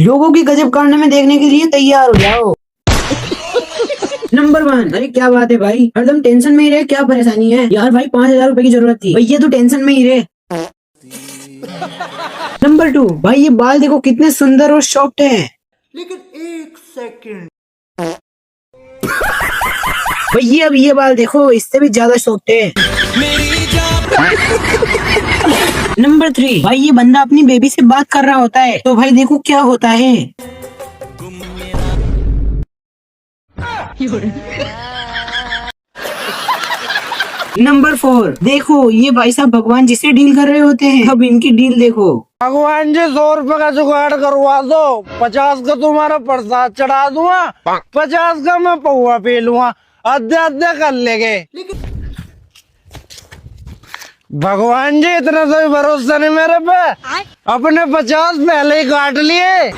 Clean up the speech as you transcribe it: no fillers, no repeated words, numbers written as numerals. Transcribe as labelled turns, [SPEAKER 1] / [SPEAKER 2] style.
[SPEAKER 1] लोगों की गजब कारनामे देखने के लिए तैयार हो जाओ। नंबर 1। अरे क्या बात है भाई, हरदम टेंशन में ही रहे, क्या परेशानी है यार? भाई 5,000 रुपए की जरूरत थी, भैया तो टेंशन में ही रहे। नंबर 2। भाई ये बाल देखो कितने सुंदर और सॉफ्ट है।
[SPEAKER 2] लेकिन एक सेकंड,
[SPEAKER 1] भैया अब ये बाल देखो, इससे भी ज्यादा सॉफ्ट है। नंबर 3। भाई ये बंदा अपनी बेबी से बात कर रहा होता है, तो भाई देखो क्या होता है। नंबर 4। देखो ये भाई साहब भगवान जिससे डील कर रहे होते हैं, अब इनकी डील देखो।
[SPEAKER 3] भगवान जी 100 रुपए का जुगाड़ करवा दो, 50 का तुम्हारा प्रसाद चढ़ा दूंगा, 50 का मैं पौवा पी लूंगा, अद्धे अद्धे कर लेंगे। भगवान जी इतना तो भी भरोसा नहीं मेरे पे, अपने 50 पहले ही काट लिए।